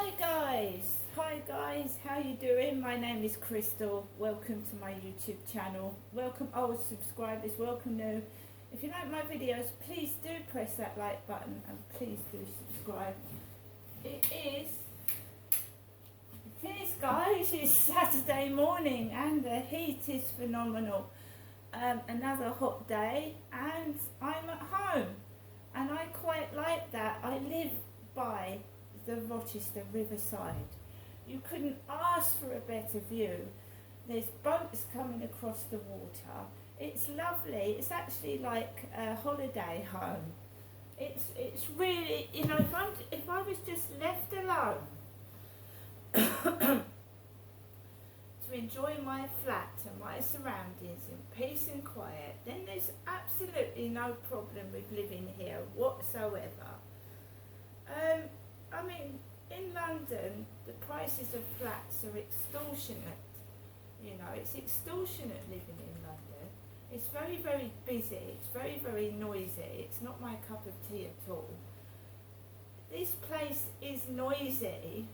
Hi guys, how you doing? My name is Crystal. Welcome to my YouTube channel. Welcome old subscribers, welcome new. If you like my videos, please do press that like button and please do subscribe. It is guys, it's Saturday morning and the heat is phenomenal. Another hot day and I'm at home and I quite like that. I live by the Rochester Riverside. You couldn't ask for a better view. There's boats coming across the water. It's lovely. It's actually like a holiday home. It's really, you know, if I was just left alone to enjoy my flat and my surroundings in peace and quiet, then there's absolutely no problem with living here whatsoever. I mean, in London, the prices of flats are extortionate. You know, it's extortionate living in London. It's very, very busy. It's very, very noisy. It's not my cup of tea at all. This place is noisy,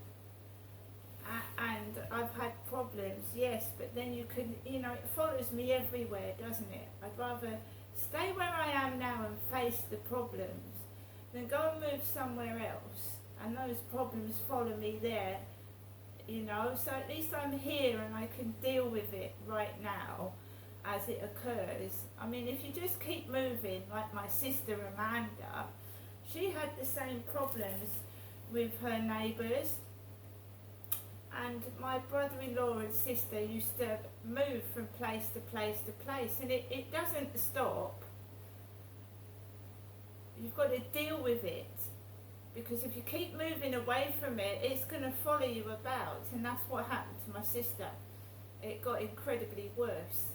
and I've had problems, yes, but then you can, you know, it follows me everywhere, doesn't it? I'd rather stay where I am now and face the problems than go and move somewhere else and those problems follow me there, you know. So at least I'm here and I can deal with it right now as it occurs. I mean, if you just keep moving, like my sister Amanda, she had the same problems with her neighbours, and my brother-in-law and sister used to move from place to place to place, and it doesn't stop. You've got to deal with it, because if you keep moving away from it, it's going to follow you about, and that's what happened to my sister. It got incredibly worse,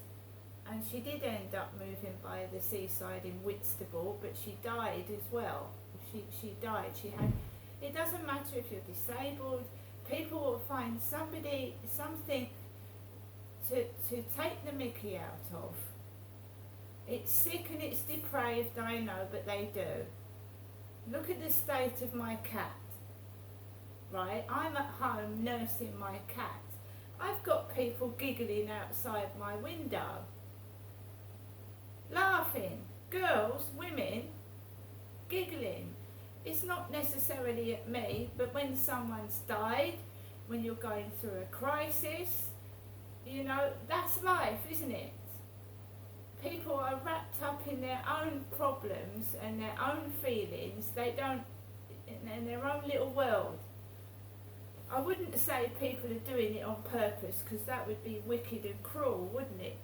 and she did end up moving by the seaside in Whitstable, but she died as well. She died. It doesn't matter if you're disabled, people will find something to take the mickey out of. It's sick and it's depraved, I know, but they do. Look at the state of my cat, right? I'm at home nursing my cat. I've got people giggling outside my window, laughing, girls, women, giggling. It's not necessarily at me, but when someone's died, when you're going through a crisis, you know, that's life, isn't it? People are wrapped up in their own problems and their own feelings. They don't, in their own little world. I wouldn't say people are doing it on purpose, because that would be wicked and cruel, wouldn't it?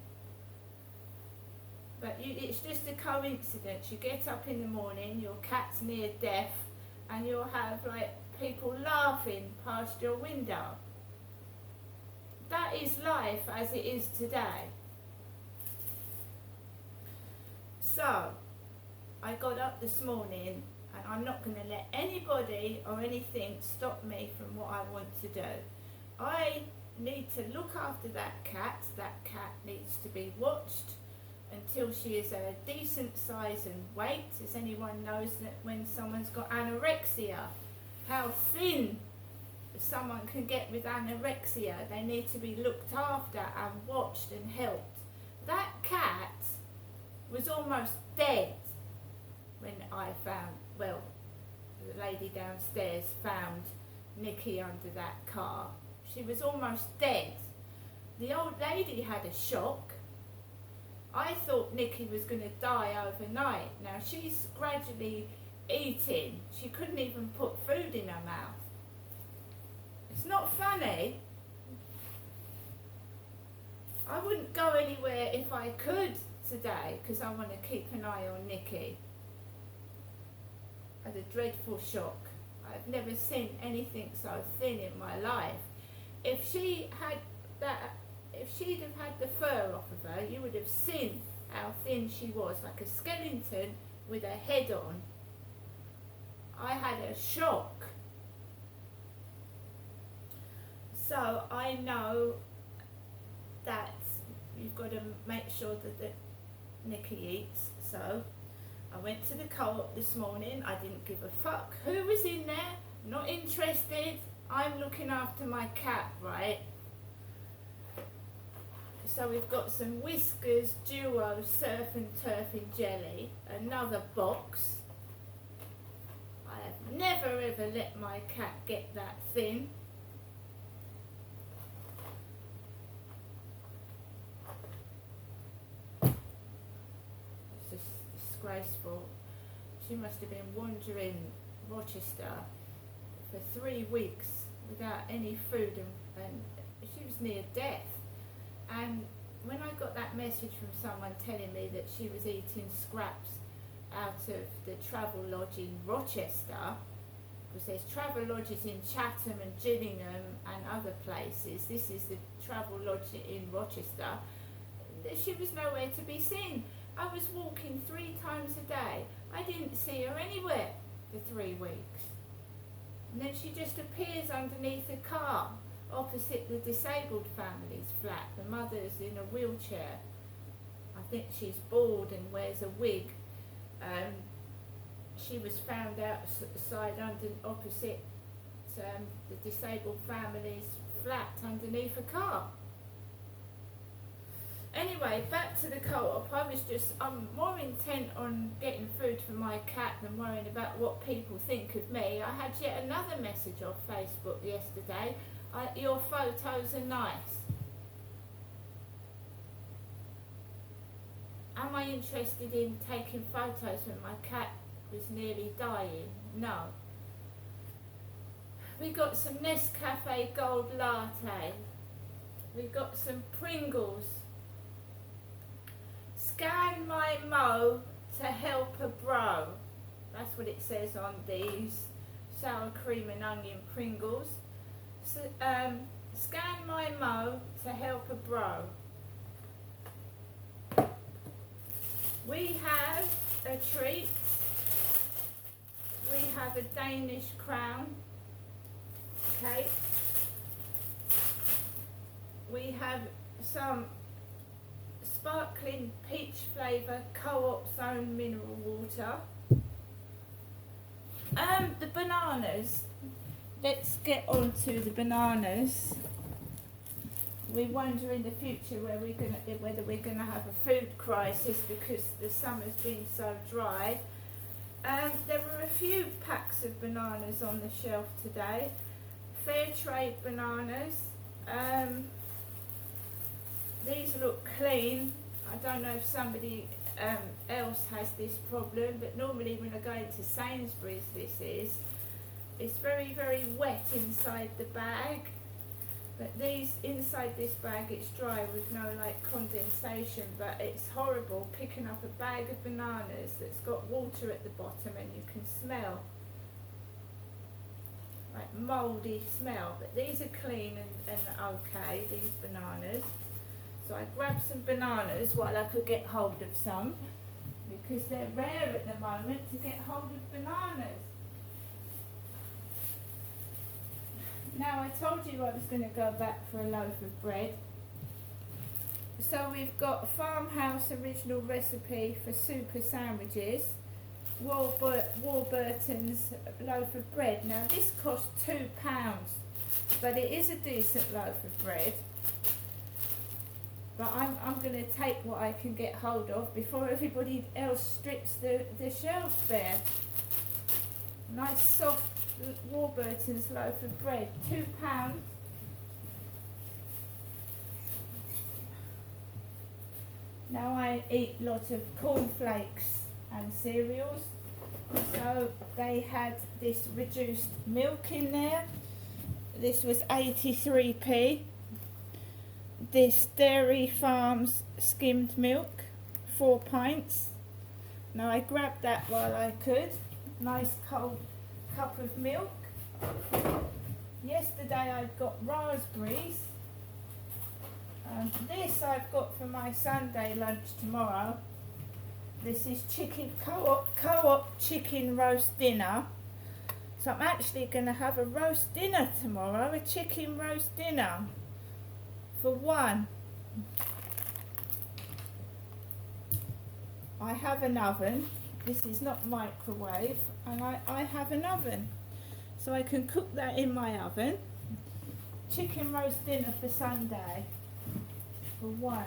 But it's just a coincidence. You get up in the morning, your cat's near death, and you'll have like people laughing past your window. That is life as it is today. So, I got up this morning, and I'm not going to let anybody or anything stop me from what I want to do. I need to look after that cat. That cat needs to be watched until she is a decent size and weight. As anyone knows that when someone's got anorexia, how thin someone can get with anorexia, they need to be looked after and watched and helped. That cat was almost dead when I found, well, the lady downstairs found Nikki under that car. She was almost dead. The old lady had a shock. I thought Nikki was going to die overnight. Now she's gradually eating. She couldn't even put food in her mouth. It's not funny. I wouldn't go anywhere if I could today, because I want to keep an eye on Nikki. I had a dreadful shock. I've never seen anything so thin in my life. If she'd have had the fur off of her, you would have seen how thin she was, like a skeleton with a head on. I had a shock. So I know that you've got to make sure that Nikki eats. So I went to the co-op this morning. I didn't give a fuck who was in there. Not interested. I'm looking after my cat, right? So we've got some Whiskers Duo Surf and Turf in jelly, another box. I have never ever let my cat get that thin. It's just disgraceful. She must have been wandering Rochester for 3 weeks without any food, and she was near death. And when I got that message from someone telling me that she was eating scraps out of the travel lodge in Rochester, because there's travel lodges in Chatham and Gillingham and other places, this is the travel lodge in Rochester, she was nowhere to be seen. I was walking 3 times a day. I didn't see her anywhere for 3 weeks. And then she just appears underneath a car opposite the disabled family's flat. The mother's in a wheelchair. I think she's bald and wears a wig. She was found outside opposite the disabled family's flat underneath a car. Anyway, back to the co-op. I'm more intent on getting food for my cat than worrying about what people think of me. I had yet another message off Facebook yesterday. Your photos are nice. Am I interested in taking photos when my cat was nearly dying? No. We got some Nescafe Gold Latte. We got some Pringles. Scan my Mo to help a bro. That's what it says on these sour cream and onion Pringles. So, scan my Mo to help a bro. We have a treat. We have a Danish crown cake. We have some sparkling peach flavour Co-op's own mineral water. The bananas. Let's get on to the bananas. We wonder in the future whether we're gonna have a food crisis because the summer's been so dry. There were a few packs of bananas on the shelf today. Fair trade bananas. These look clean. I don't know if somebody else has this problem, but normally when I go into Sainsbury's, it's very, very wet inside the bag. But inside this bag, it's dry with no condensation, but it's horrible picking up a bag of bananas that's got water at the bottom and you can smell mouldy smell. But these are clean and okay, these bananas. So I grabbed some bananas while I could get hold of some, because they're rare at the moment to get hold of bananas. Now, I told you I was going to go back for a loaf of bread. So we've got a Farmhouse original recipe for super sandwiches, Warburton's loaf of bread. Now this cost £2, but it is a decent loaf of bread. But I'm going to take what I can get hold of before everybody else strips the shelves bare. Nice soft Warburton's loaf of bread, £2. Now I eat lots of cornflakes and cereals, so they had this reduced milk in there. This was 83p. This Dairy Farms skimmed milk, 4 pints. Now I grabbed that while I could. Nice cold cup of milk. Yesterday I got raspberries. This I've got for my Sunday lunch tomorrow. This is Co-op chicken roast dinner. So I'm actually going to have a roast dinner tomorrow, a chicken roast dinner for one. I have an oven. This is not microwave, and I have an oven. So I can cook that in my oven. Chicken roast dinner for Sunday for one.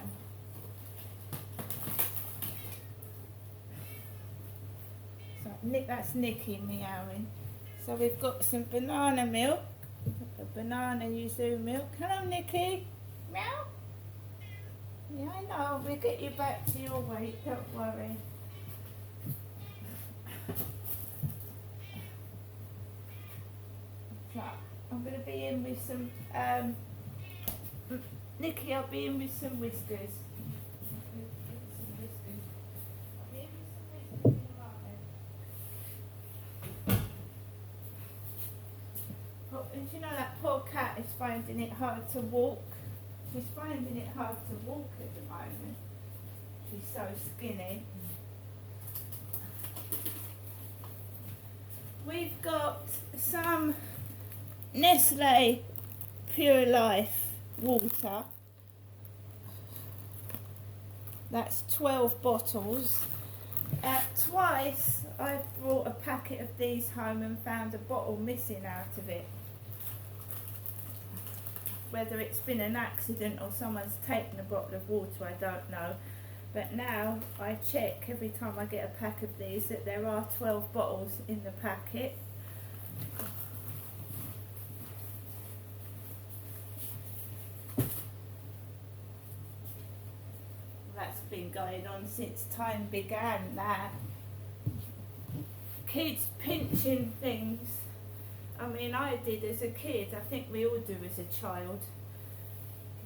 So that's Nikki meowing. So we've got some banana milk, a banana yuzu milk. Hello Nikki. Meow. Yeah, I know. We'll get you back to your weight, don't worry. So I'm going to be in with some, Nikki, I'll be in with some whiskers. And you know that poor cat is finding it hard to walk. She's finding it hard to walk at the moment. She's so skinny. We've got some Nestle Pure Life water. That's 12 bottles. Twice I've brought a packet of these home and found a bottle missing out of it. Whether it's been an accident or someone's taken a bottle of water, I don't know. But now I check every time I get a pack of these that there are 12 bottles in the packet. That's been going on since time began, that. Kids pinching things. I mean, I did as a kid. I think we all do as a child.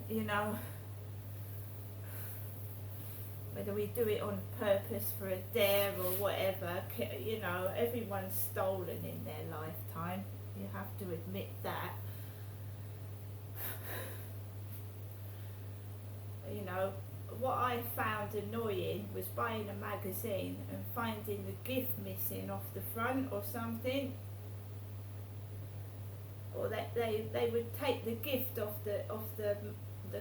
You know, whether we do it on purpose for a dare or whatever, you know, everyone's stolen in their lifetime. You have to admit that. You know, what I found annoying was buying a magazine and finding the gift missing off the front or something. Or that they would take the gift off the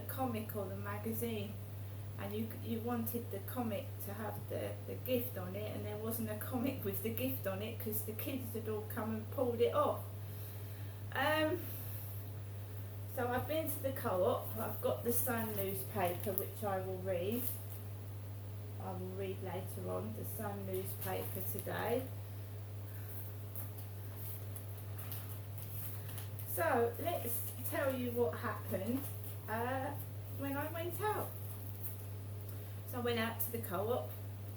comic or the magazine, and you wanted the comic to have the gift on it, and there wasn't a comic with the gift on it because the kids had all come and pulled it off. So I've been to the co-op. I've got the Sun newspaper, which I will read. I will read later on the Sun newspaper today. So let's tell you what happened when I went out. So I went out to the co-op.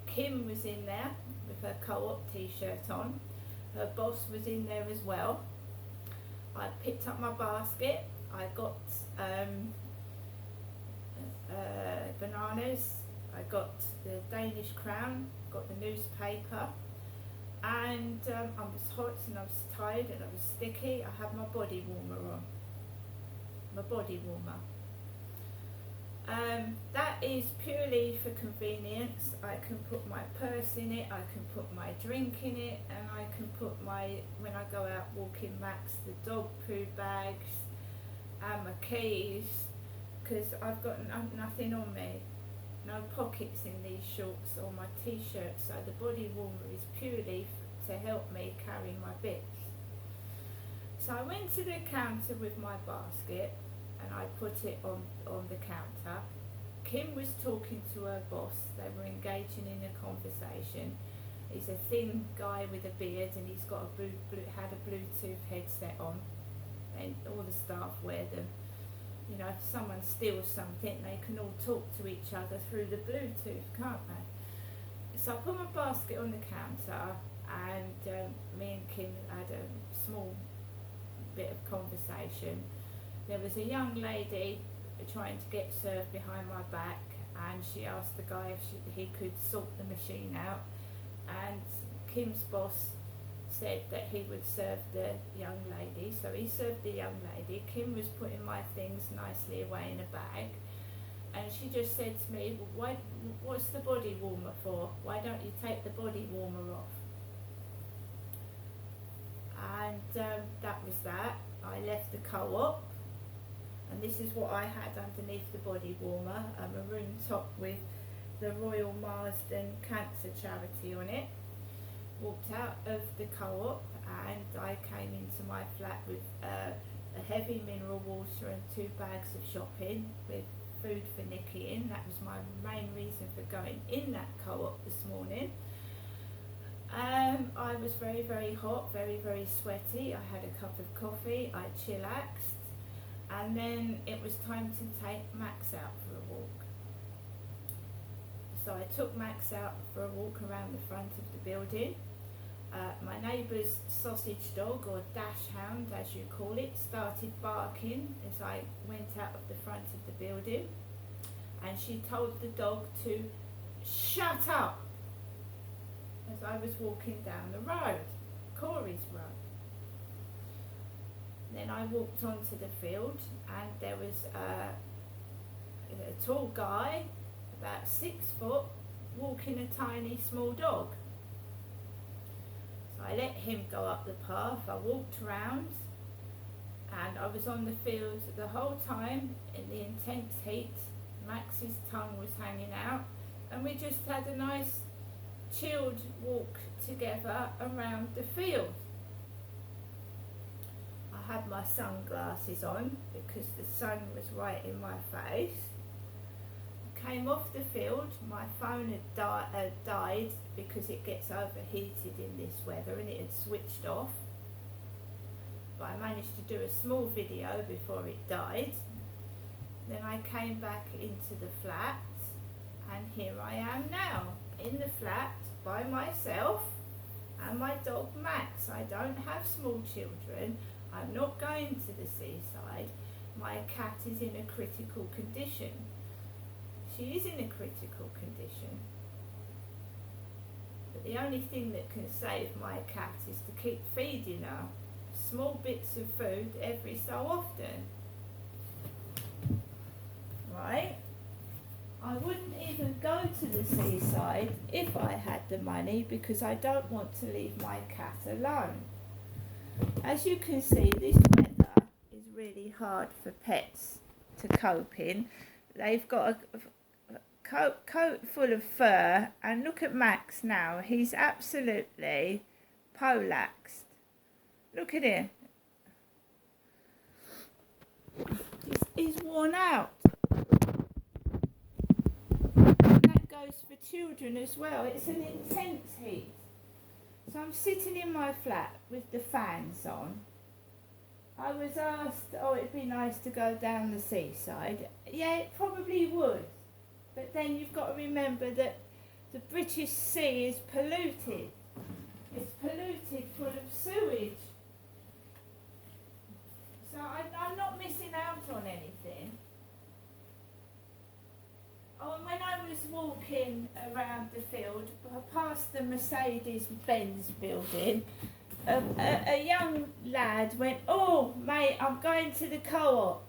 Kim was in there with her co-op t-shirt on. Her boss was in there as well. I picked up my basket. I got bananas. I got the Danish crown. Got the newspaper. And I was hot and I was tired and I was sticky. I had my body warmer on. My body warmer. That is purely for convenience. I can put my purse in it, I can put my drink in it, and I can put my, when I go out walking Max, the dog poo bags and my keys, because I've got nothing on me. No pockets in these shorts or my t-shirt, so the body warmer is purely to help me carry my bits. So I went to the counter with my basket and I put it on the counter. Kim was talking to her boss. They were engaging in a conversation. He's a thin guy with a beard and he's got had a Bluetooth headset on, and all the staff wear them. You know, if someone steals something, they can all talk to each other through the Bluetooth, can't they? So I put my basket on the counter, and me and Kim had a small bit of conversation. There was a young lady trying to get served behind my back, and she asked the guy if he could sort the machine out, and Kim's boss said that he would serve the young lady, so he served the young lady. Kim was putting my things nicely away in a bag, and she just said to me, well, what's the body warmer for? Why don't you take the body warmer off? And that was that. I left the co-op, and this is what I had underneath the body warmer, a maroon top with the Royal Marsden Cancer Charity on it. Walked out of the co-op and I came into my flat with a heavy mineral water and 2 bags of shopping with food for Nikki in. That was my main reason for going in that co-op this morning. I was very, very hot, very, very sweaty. I had a cup of coffee, I chillaxed, and then it was time to take Max out for a walk. So I took Max out for a walk around the front of the building. My neighbour's sausage dog, or dash hound as you call it, started barking as I went out of the front of the building, and she told the dog to shut up as I was walking down the road, Corey's road. Then I walked onto the field, and there was a tall guy, about 6 foot, walking a tiny small dog. So I let him go up the path. I walked round, and I was on the field the whole time in the intense heat. Max's tongue was hanging out, and we just had a nice chilled walk together around the field. I had my sunglasses on because the sun was right in my face. I came off the field. My phone had died because it gets overheated in this weather, and it had switched off. But I managed to do a small video before it died. Then I came back into the flat, and here I am now in the flat by myself and my dog Max. I don't have small children. I'm not going to the seaside. My cat is in a critical condition. She is in a critical condition. But the only thing that can save my cat is to keep feeding her small bits of food every so often. Right? I wouldn't even go to the seaside if I had the money, because I don't want to leave my cat alone. As you can see, this weather is really hard for pets to cope in. They've got a coat full of fur, and look at Max now. He's absolutely polaxed. Look at him. He's worn out. Goes for children as well. It's an intense heat. So I'm sitting in my flat with the fans on. I was asked, oh, it'd be nice to go down the seaside. Yeah, it probably would. But then you've got to remember that the British Sea is polluted. It's polluted, full of sewage. So I'm not missing out on anything. Oh, and when I was walking around the field, past the Mercedes-Benz building, a young lad went, oh, mate, I'm going to the co-op.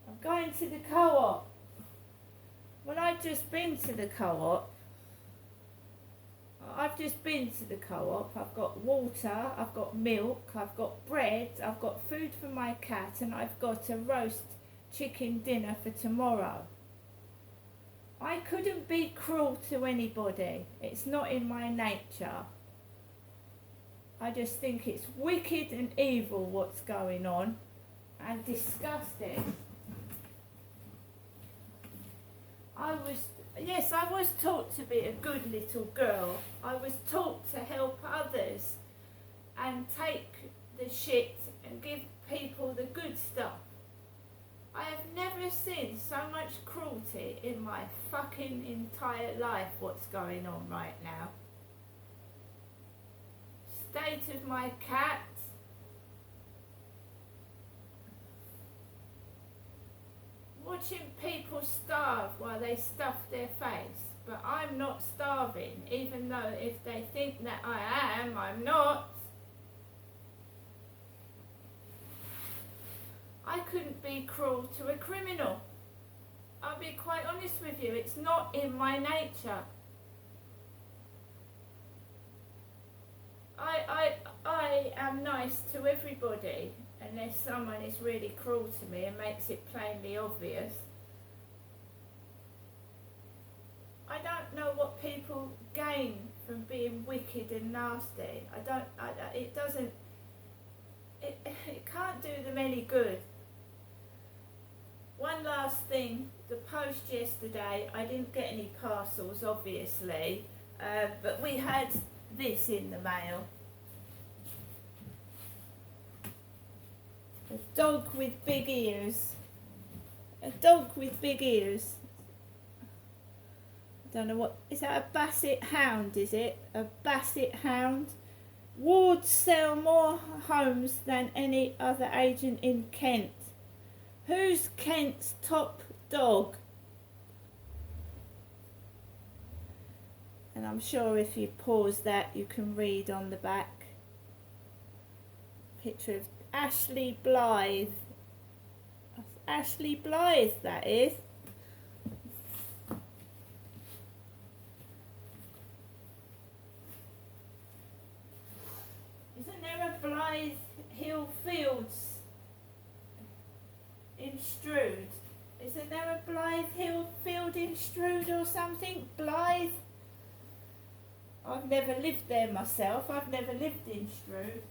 I'm going to the co-op. Well, I've just been to the co-op. I've got water, I've got milk, I've got bread, I've got food for my cat, and I've got a roast chicken dinner for tomorrow. I couldn't be cruel to anybody. It's not in my nature. I just think it's wicked and evil what's going on, and disgusting. I was taught to be a good little girl. I was taught to help others and take the shit and give people the good stuff. I have never seen so much cruelty in my fucking entire life. What's going on right now? State of my cat. Watching people starve while they stuff their face. But I'm not starving, even though if they think that I am, I'm not. I couldn't be cruel to a criminal. I'll be quite honest with you, it's not in my nature. I am nice to everybody, unless someone is really cruel to me and makes it plainly obvious. I don't know what people gain from being wicked and nasty. It doesn't it can't do them any good. One last thing, the post yesterday, I didn't get any parcels obviously, but we had this in the mail. A dog with big ears. A dog with big ears. I don't know what, is that a Basset Hound, is it? A Basset Hound? Wards sell more homes than any other agent in Kent. Who's Kent's top dog? And I'm sure if you pause that you can read on the back. Picture of Ashley Blythe. That's Ashley Blythe, that is. Isn't there a Blythe Hill Fields in Strood? Isn't there a Blythe Hill Field in Strood or something? Blythe? I've never lived there myself. I've never lived in Strood.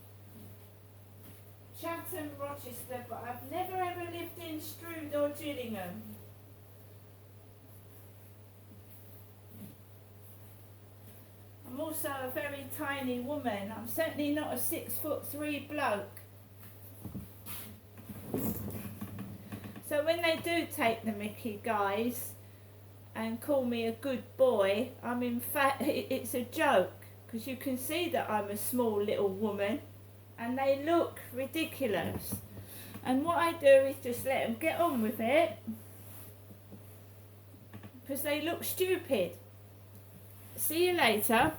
Chatham, Rochester, but I've never ever lived in Strood or Gillingham. I'm also a very tiny woman. I'm certainly not a 6'3" bloke. So when they do take the mickey, guys, and call me a good boy, I'm in fact, it's a joke, because you can see that I'm a small little woman and they look ridiculous. And what I do is just let them get on with it, because they look stupid. See you later.